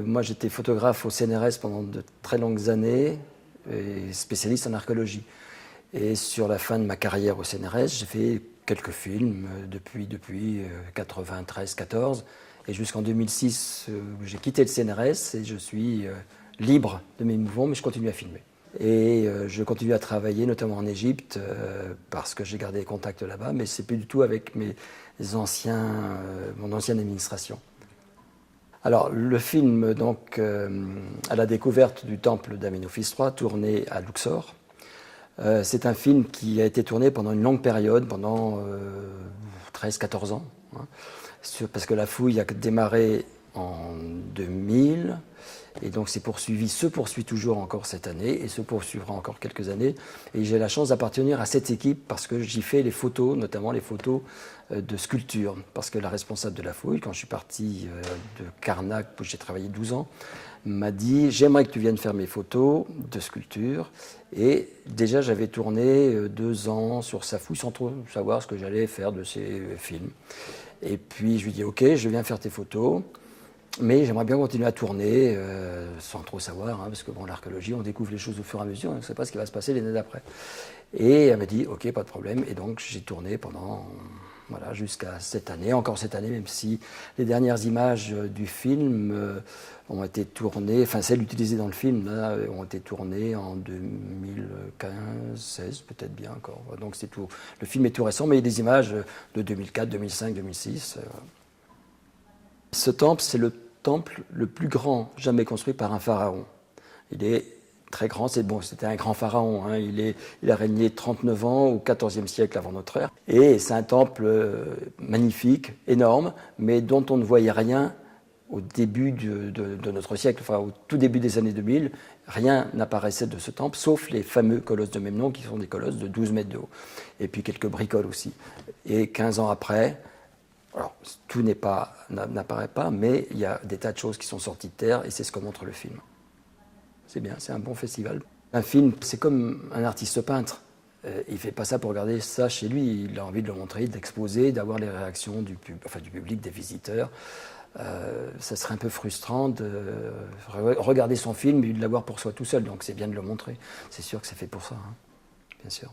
Moi, j'étais photographe au CNRS pendant de très longues années et spécialiste en archéologie. Et sur la fin de ma carrière au CNRS, j'ai fait quelques films depuis 93-14 et jusqu'en 2006 où j'ai quitté le CNRS et je suis libre de mes mouvements, mais je continue à filmer. Et je continue à travailler, notamment en Égypte, parce que j'ai gardé des contacts là-bas, mais c'est plus du tout avec mon ancienne administration. Alors, le film, donc, à la découverte du temple d'Amenophis III, tourné à Luxor. C'est un film qui a été tourné pendant une longue période, pendant 13-14 ans. Hein, parce que la fouille a démarré en 2000, et donc se poursuit toujours encore cette année, et se poursuivra encore quelques années. Et j'ai la chance d'appartenir à cette équipe parce que j'y fais les photos, notamment les photos de sculpture. Parce que la responsable de la fouille, quand je suis parti de Karnak, où j'ai travaillé 12 ans, m'a dit « J'aimerais que tu viennes faire mes photos de sculpture ». Et déjà, j'avais tourné 2 ans sur sa fouille sans trop savoir ce que j'allais faire de ces films. Et puis, je lui dis « Ok, je viens faire tes photos ». Mais j'aimerais bien continuer à tourner sans trop savoir, hein, parce que bon, l'archéologie, on découvre les choses au fur et à mesure, on ne sait pas ce qui va se passer l'année d'après. Et elle m'a dit, ok, pas de problème, et donc j'ai tourné pendant, voilà, jusqu'à cette année, encore cette année, même si les dernières images du film ont été tournées, enfin celles utilisées dans le film, là, ont été tournées en 2015-16, peut-être bien encore. Donc c'est tout. Le film est tout récent, mais il y a des images de 2004, 2005, 2006. Ce temple, c'est le temple le plus grand jamais construit par un pharaon. Il est très grand, c'était un grand pharaon, hein. Il a régné 39 ans au XIVe siècle avant notre ère. Et c'est un temple magnifique, énorme, mais dont on ne voyait rien au début de notre siècle, enfin au tout début des années 2000. Rien n'apparaissait de ce temple, sauf les fameux colosses de même nom, qui sont des colosses de 12 mètres de haut. Et puis quelques bricoles aussi. Et 15 ans après, alors, tout n'apparaît pas, mais il y a des tas de choses qui sont sorties de terre et c'est ce que montre le film. C'est bien, c'est un bon festival. Un film, c'est comme un artiste peintre. Il ne fait pas ça pour regarder ça chez lui. Il a envie de le montrer, de l'exposer, d'avoir les réactions du public, des visiteurs. Ça serait un peu frustrant de regarder son film et de l'avoir pour soi tout seul. Donc c'est bien de le montrer. C'est sûr que c'est fait pour ça, hein, bien sûr.